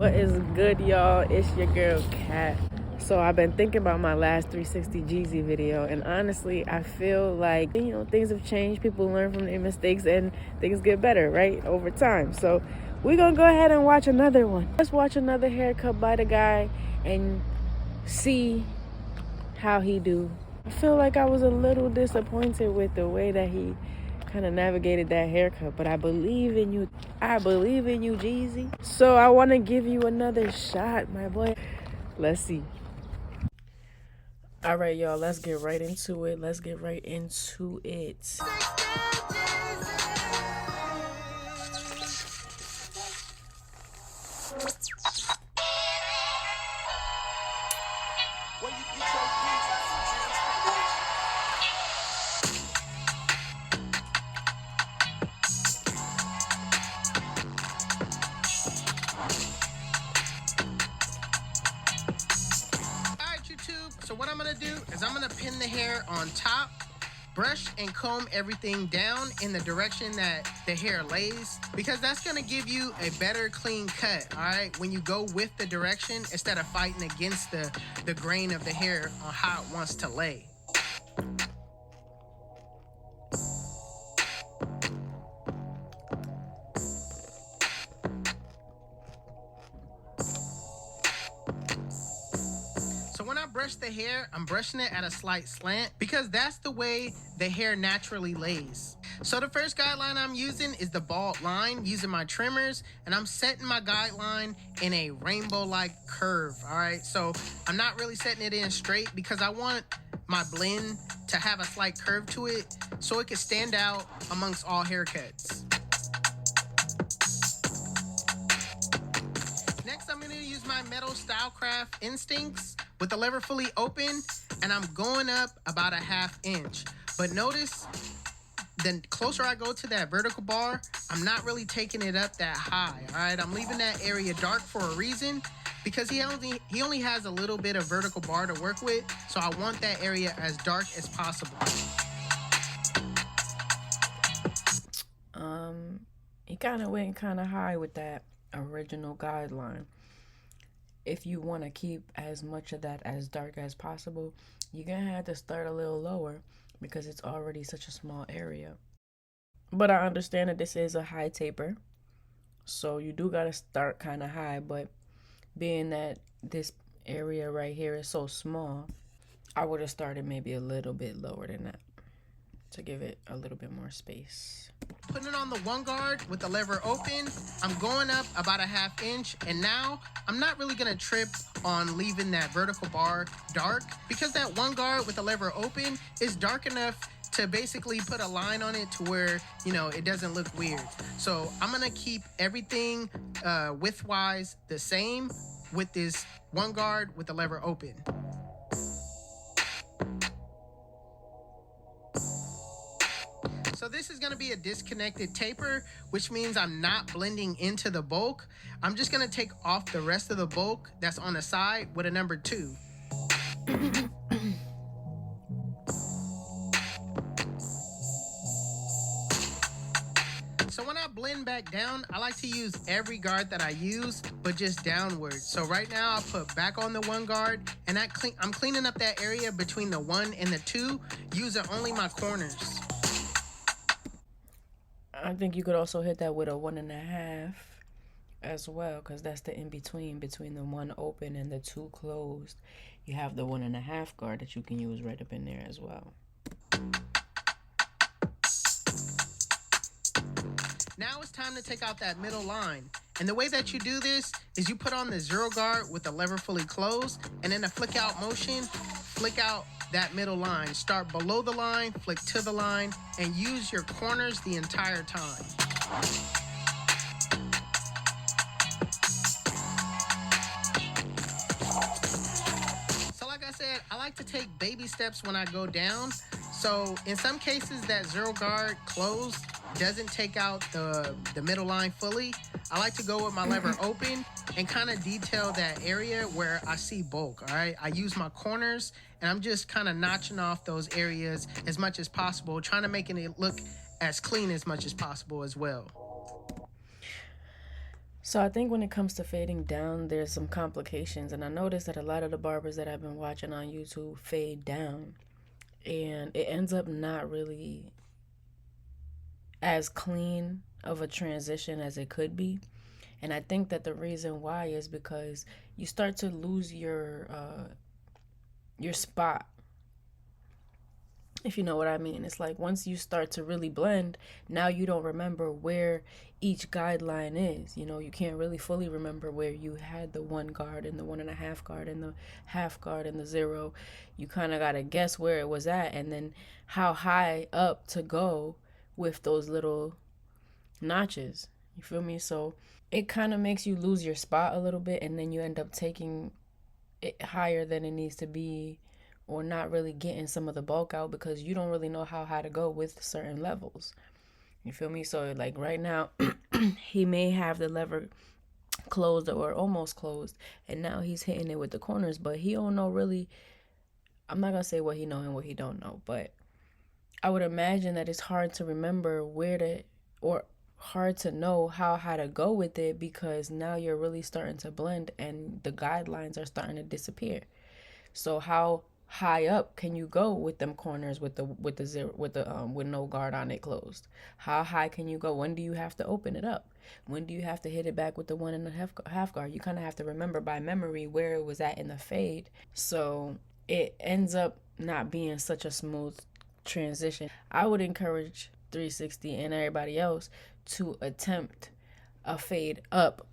What is good, y'all? It's your girl Kat. So I've been thinking about my last 360 Jeezy video, and honestly I feel like things have changed. People learn from their mistakes and things get better, right, over time. So we're gonna go ahead and watch another one. Let's watch another haircut by the guy and see how he do. I feel like I was a little disappointed with the way that he kind of navigated that haircut, but I believe in you. I believe in you, Jeezy. So I want to give you another shot, my boy. Let's see. All right, y'all, let's get right into it. Alright, YouTube, so what I'm gonna do is I'm gonna pin the hair on top, brush and comb everything down in the direction that the hair lays, because that's gonna give you a better clean cut, alright, when you go with the direction instead of fighting against the grain of the hair on how it wants to lay. So when I brush the hair, I'm brushing it at a slight slant because that's the way the hair naturally lays. So the first guideline I'm using is the bald line using my trimmers, and I'm setting my guideline in a rainbow-like curve, all right? So I'm not really setting it in straight because I want my blend to have a slight curve to it so it can stand out amongst all haircuts. Next, I'm gonna use my Metal Stylecraft Instincts with the lever fully open, and I'm going up about a ½ inch. But notice, the closer I go to that vertical bar, I'm not really taking it up that high, all right? I'm leaving that area dark for a reason, because he only has a little bit of vertical bar to work with, so I want that area as dark as possible. He kind of went kind of high with that original guideline. If you want to keep as much of that as dark as possible, you're gonna have to start a little lower because it's already such a small area. But I understand that this is a high taper, so you do gotta start kind of high, but being that this area right here is so small, I would have started maybe a little bit lower than that to give it a little bit more space. Putting it on the one guard with the lever open, I'm going up about a ½ inch, and now I'm not really gonna trip on leaving that vertical bar dark because that one guard with the lever open is dark enough to basically put a line on it to where, it doesn't look weird. So I'm gonna keep everything width-wise the same with this one guard with the lever open. So this is gonna be a disconnected taper, which means I'm not blending into the bulk. I'm just gonna take off the rest of the bulk that's on the side with a number 2. So when I blend back down, I like to use every guard that I use, but just downward. So right now I'll put back on the one guard, and I'm cleaning up that area between the 1 and the 2, using only my corners. I think you could also hit that with a 1.5 as well, because that's the in-between between the 1 open and the 2 closed. You have the 1.5 guard that you can use right up in there as well. Now it's time to take out that middle line. And the way that you do this is you put on the 0 guard with the lever fully closed, and in a flick out motion, flick out that middle line. Start below the line, flick to the line, and use your corners the entire time. So like I said, I like to take baby steps when I go down. So in some cases that 0 guard closed doesn't take out the middle line fully. I like to go with my lever open and kind of detail that area where I see bulk, all right? I use my corners, and I'm just kind of notching off those areas as much as possible, trying to make it look as clean as much as possible as well. So I think when it comes to fading down, there's some complications, and I noticed that a lot of the barbers that I've been watching on YouTube fade down, and it ends up not really as clean of a transition as it could be. And I think that the reason why is because you start to lose your spot, if you know what I mean. It's like once you start to really blend, now you don't remember where each guideline is. You know, you can't really fully remember where you had the 1 guard and the 1.5 guard and the half guard and the 0. You kind of got to guess where it was at and then how high up to go with those little notches. You feel me? So it kind of makes you lose your spot a little bit, and then you end up taking it higher than it needs to be, or not really getting some of the bulk out because you don't really know how high to go with certain levels. You feel me? So like right now, he may have the lever closed or almost closed, and now he's hitting it with the corners, but he don't know really. I'm not gonna say what he know and what he don't know, but I would imagine that it's hard to remember where to, or hard to know how high to go with it, because now you're really starting to blend and the guidelines are starting to disappear. So how high up can you go with them corners with the zero with no guard on it closed? How high can you go? When do you have to open it up? When do you have to hit it back with the 1.5 guard? You kind of have to remember by memory where it was at in the fade. So it ends up not being such a smooth transition. I would encourage 360 and everybody else to attempt a fade up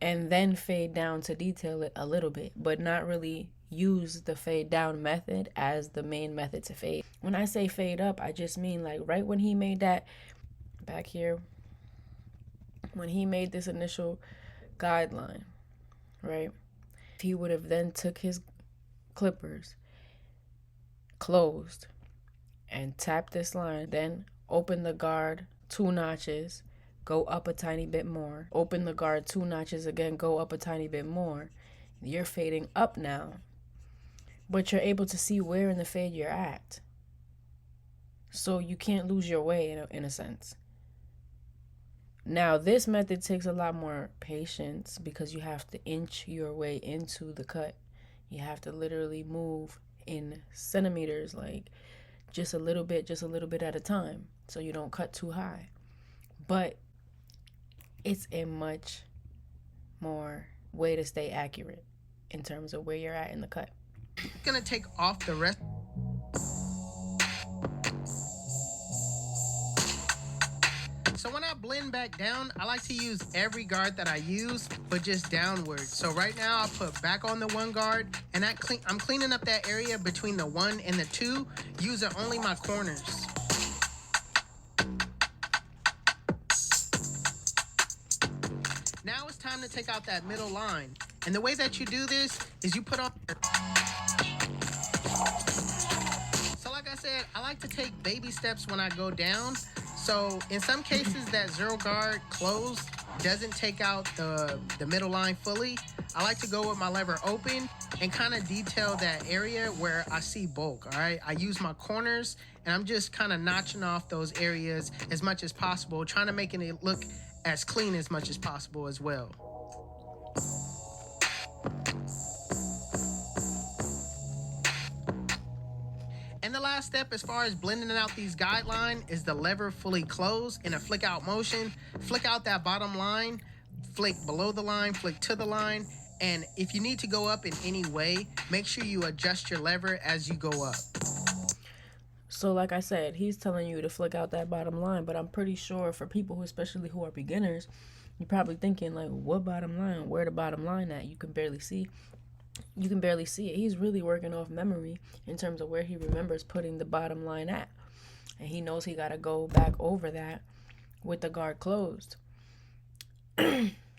and then fade down to detail it a little bit, but not really use the fade down method as the main method to fade. When I say fade up, I just mean like right when he made that back here, when he made this initial guideline, right? He would have then took his clippers, closed, and tapped this line, then open the guard 2 notches, go up a tiny bit more, open the guard 2 notches again, go up a tiny bit more. You're fading up now, but you're able to see where in the fade you're at. So you can't lose your way in a sense. Now, this method takes a lot more patience because you have to inch your way into the cut. You have to literally move in centimeters, like just a little bit at a time, so you don't cut too high. But it's a much more way to stay accurate in terms of where you're at in the cut. I'm gonna take off the rest. So when I blend back down, I like to use every guard that I use, but just downward. So right now I'll put back on the 1 guard, and I'm cleaning up that area between the 1 and the 2, using only my corners. Now it's time to take out that middle line. And the way that you do this is you put on... So like I said, I like to take baby steps when I go down. So in some cases that 0 guard closed doesn't take out the middle line fully. I like to go with my lever open and kind of detail that area where I see bulk, all right? I use my corners and I'm just kind of notching off those areas as much as possible, trying to make it look as clean as much as possible as well. And the last step as far as blending out these guidelines is the lever fully closed in a flick out motion. Flick out that bottom line, flick below the line, flick to the line. And if you need to go up in any way, make sure you adjust your lever as you go up. So like I said, he's telling you to flick out that bottom line, but I'm pretty sure for people who, especially who are beginners, you're probably thinking like, what bottom line? Where the bottom line at? You can barely see it. He's really working off memory in terms of where he remembers putting the bottom line at. And he knows he got to go back over that with the guard closed.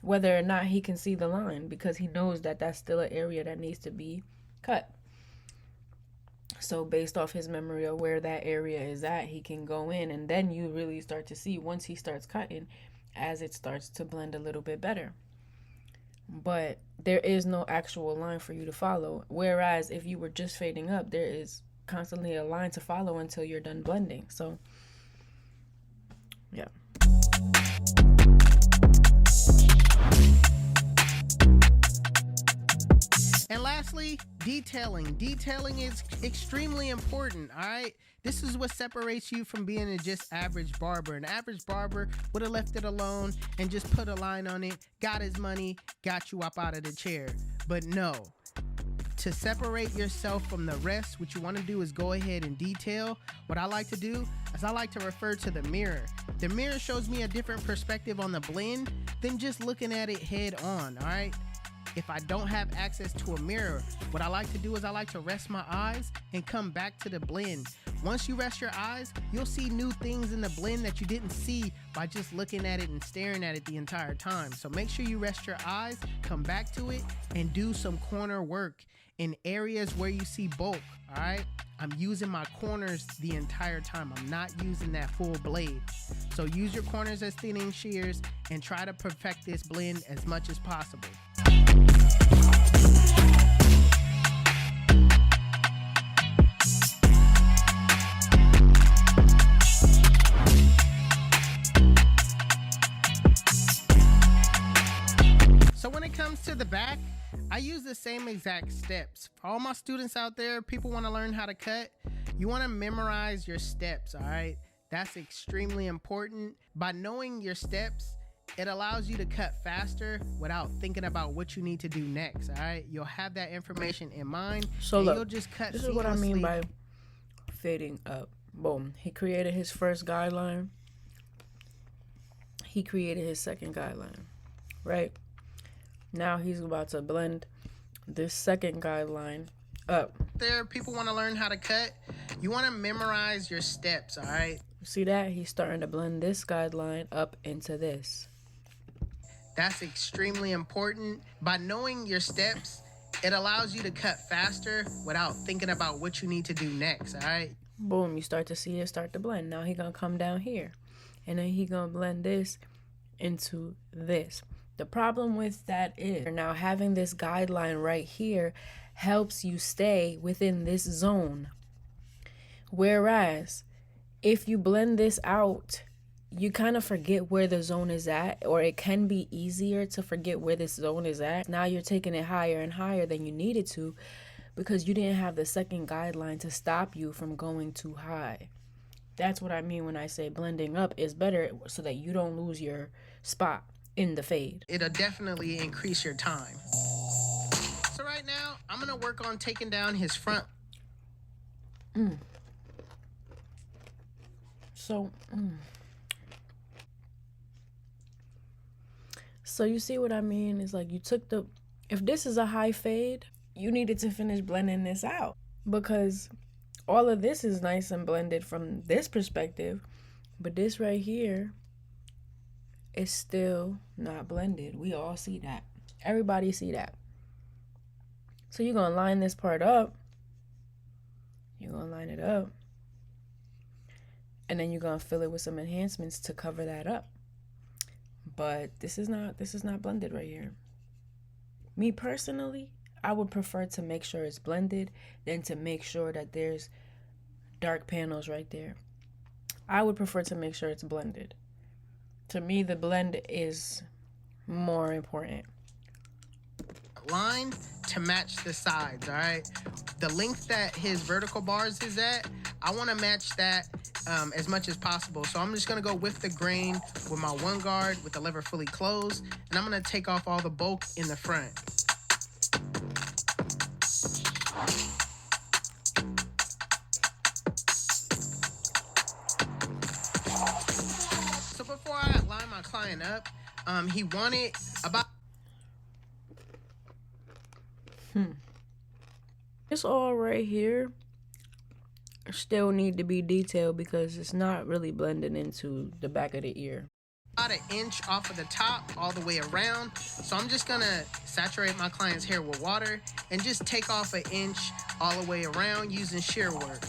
Whether or not he can see the line, because he knows that that's still an area that needs to be cut. So based off his memory of where that area is at, he can go in, and then you really start to see once he starts cutting as it starts to blend a little bit better. But there is no actual line for you to follow. Whereas if you were just fading up, there is constantly a line to follow until you're done blending. So, yeah. And lastly, detailing. Detailing is extremely important, all right? This is what separates you from being a just average barber. An average barber would have left it alone and just put a line on it, got his money, got you up out of the chair. But no. To separate yourself from the rest, what you want to do is go ahead and detail. What I like to do is I like to refer to the mirror. The mirror shows me a different perspective on the blend than just looking at it head on, all right? If I don't have access to a mirror, what I like to do is I like to rest my eyes and come back to the blend. Once you rest your eyes, you'll see new things in the blend that you didn't see by just looking at it and staring at it the entire time. So make sure you rest your eyes, come back to it, and do some corner work in areas where you see bulk, all right? I'm using my corners the entire time. I'm not using that full blade. So use your corners as thinning shears and try to perfect this blend as much as possible. So when it comes to the back, I use the same exact steps. For all my students out there, people want to learn how to cut, you want to memorize your steps, all right? That's extremely important. By knowing your steps, it allows you to cut faster without thinking about what you need to do next, all right? You'll have that information in mind, So and look, you'll just cut this seamlessly. is what I mean by fading up. Boom. He created his first guideline. He created his second guideline, right? Now he's about to blend this second guideline up. There, people want to learn how to cut. You want to memorize your steps, all right? See that? He's starting to blend this guideline up into this. That's extremely important. By knowing your steps, it allows you to cut faster without thinking about what you need to do next, all right? Boom, you start to see it start to blend. Now he gonna come down here, and then he gonna blend this into this. The problem with that is now having this guideline right here helps you stay within this zone. Whereas if you blend this out, you kind of forget where the zone is at, or it can be easier to forget where this zone is at. Now you're taking it higher and higher than you needed to because you didn't have the second guideline to stop you from going too high. That's what I mean when I say blending up is better so that you don't lose your spot in the fade. It'll definitely increase your time. So right now, I'm gonna work on taking down his front. So you see what I mean? It's like you took the, if this is a high fade, you needed to finish blending this out because all of this is nice and blended from this perspective, but this right here is still not blended. We all see that. Everybody see that. So you're gonna line this part up. You're gonna line it up. And then you're gonna fill it with some enhancements to cover that up. But this is not blended right here. Me personally, I would prefer to make sure it's blended than to make sure that there's dark panels right there. I would prefer to make sure it's blended. To me, the blend is more important. Line to match the sides, all right? The length that his vertical bars is at, I want to match that as much as possible. So I'm just going to go with the grain with my one guard with the lever fully closed, and I'm going to take off all the bulk in the front. So before I line my client up, he wanted about This all right here still need to be detailed because it's not really blending into the back of the ear. about an inch off of the top all the way around. So I'm just gonna saturate my client's hair with water and just take off an inch all the way around using shear work.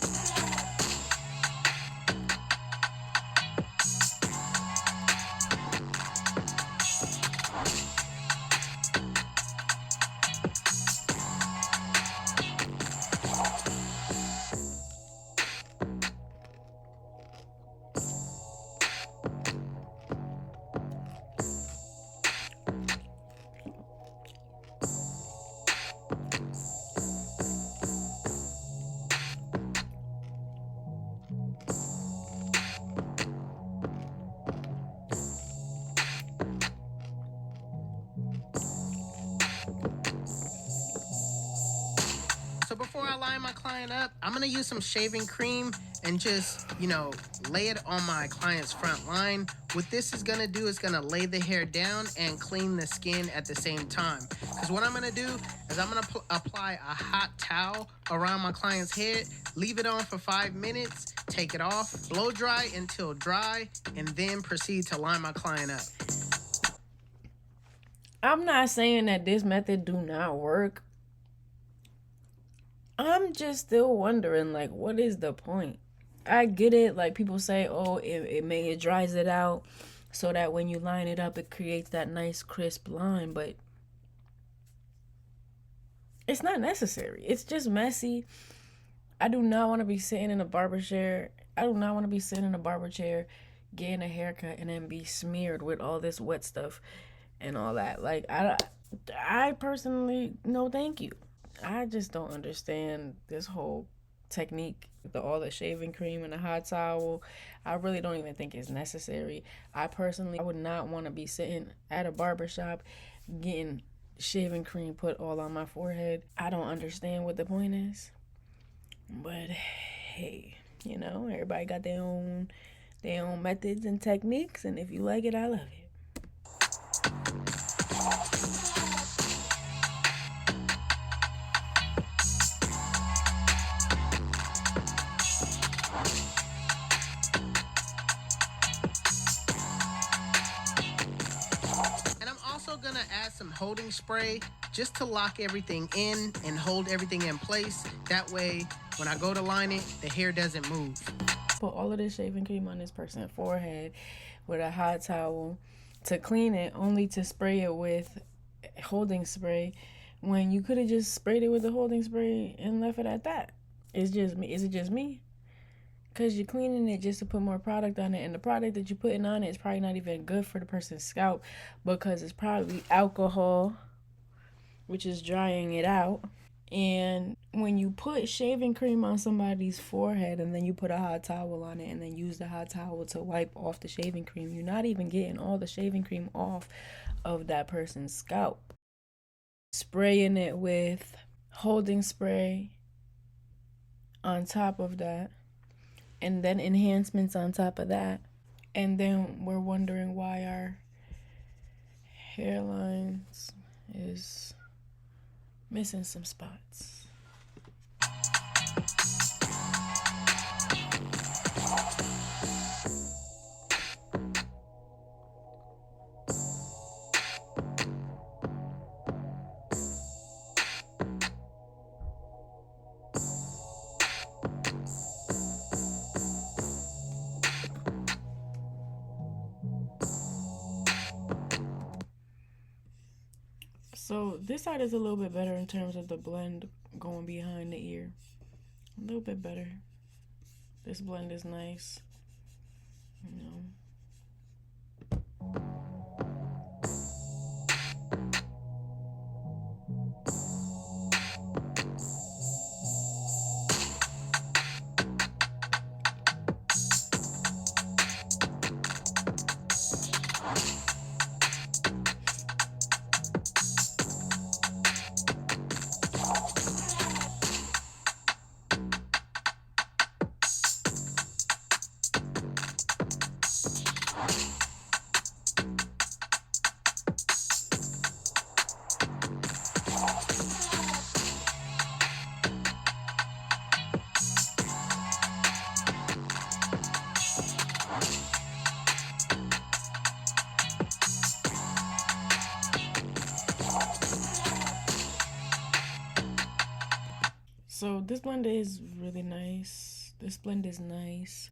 I line my client up, I'm gonna use some shaving cream and just, lay it on my client's front line. What this is gonna do is gonna lay the hair down and clean the skin at the same time. Because what I'm gonna do is I'm gonna apply a hot towel around my client's head, leave it on for 5 minutes, take it off, blow dry until dry, and then proceed to line my client up. I'm not saying that this method do not work. I'm just still wondering, like, what is the point? I get it, like people say, oh, it dries it out so that when you line it up, it creates that nice crisp line, but it's not necessary. It's just messy. I do not want to be sitting in a barber chair. I do not want to be sitting in a barber chair, getting a haircut, and then be smeared with all this wet stuff and all that. Like, I personally, no, thank you. I just don't understand this whole technique, all the shaving cream and the hot towel. I really don't even think it's necessary. I personally, I would not want to be sitting at a barber shop getting shaving cream put all on my forehead. I don't understand what the point is. But hey, everybody got their own methods and techniques, and if you like it, I love it. Gonna add some holding spray just to lock everything in and hold everything in place. That way, when I go to line it, the hair doesn't move. Put all of this shaving cream on this person's forehead with a hot towel to clean it, only to spray it with holding spray when you could have just sprayed it with the holding spray and left it at that. It's just me. Is it just me? Because you're cleaning it just to put more product on it, and the product that you're putting on it is probably not even good for the person's scalp because it's probably alcohol, which is drying it out. And when you put shaving cream on somebody's forehead and then you put a hot towel on it and then use the hot towel to wipe off the shaving cream, you're not even getting all the shaving cream off of that person's scalp. Spraying it with holding spray on top of that, and then enhancements on top of that, and then we're wondering why our hairlines is missing some spots. So this side is a little bit better in terms of the blend going behind the ear. A little bit better. This blend is nice. So this blend is really nice. This blend is nice.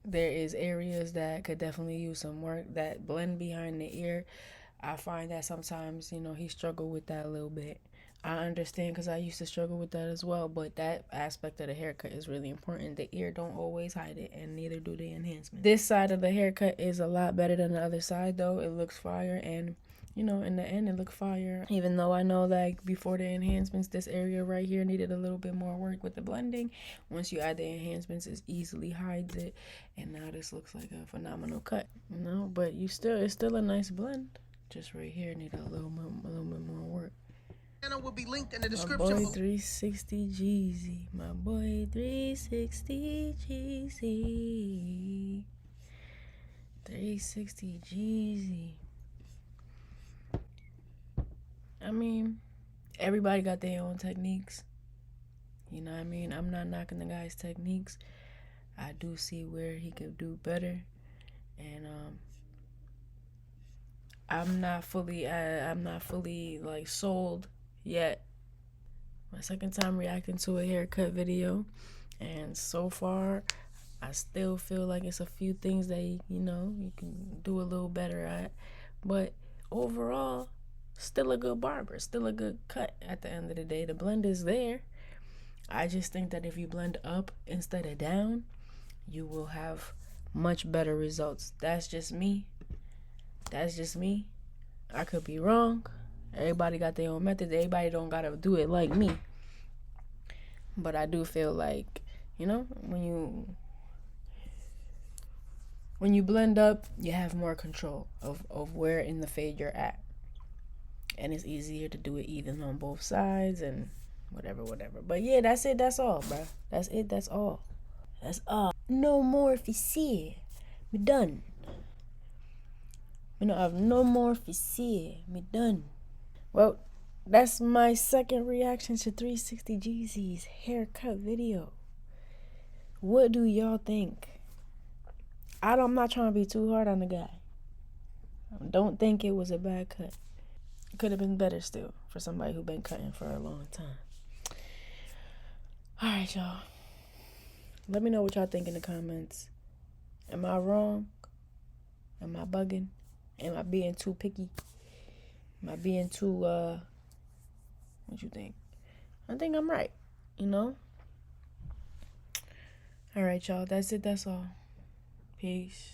There is areas that could definitely use some work. That blend behind the ear, I find that sometimes, you know, he struggled with that a little bit. I understand because I used to struggle with that as well, but that aspect of the haircut is really important. The ear don't always hide it, and neither do the enhancement. This side of the haircut is a lot better than the other side, though. It looks fire, and you know, in the end, it looked fire. Even though I know that before the enhancements, this area right here needed a little bit more work with the blending. Once you add the enhancements, it easily hides it, and now this looks like a phenomenal cut. You know, but it's still a nice blend. Just right here, need a little bit more work. Channel will be linked in the description. My boy 360 Jeezy. My boy 360 Jeezy. 360 Jeezy. I mean, everybody got their own techniques. You know what I mean? I'm not knocking the guy's techniques. I do see where he could do better. And I'm not fully like sold yet. My second time reacting to a haircut video, and so far I still feel like it's a few things that you can do a little better at, but overall still a good barber, still a good cut. At the end of the day, the blend is there. I just think that if you blend up instead of down, you will have much better results. That's just me. I could be wrong. Everybody got their own methods. Everybody don't gotta do it like me. But I do feel like, when you blend up, you have more control of where in the fade you're at. And it's easier to do it even on both sides and whatever. But yeah, that's it. That's all, bro. That's it. That's all. That's all. No more if you see it. Me done. Me don't have no more if you see it. Me done. Well, that's my second reaction to 360 Jeezy's haircut video. What do y'all think? I'm not trying to be too hard on the guy. I don't think it was a bad cut. It could have been better still for somebody who's been cutting for a long time. Alright, y'all. Let me know what y'all think in the comments. Am I wrong? Am I bugging? Am I being too picky? Am I being too, what you think? I think I'm right, Alright, y'all. That's it. That's all. Peace.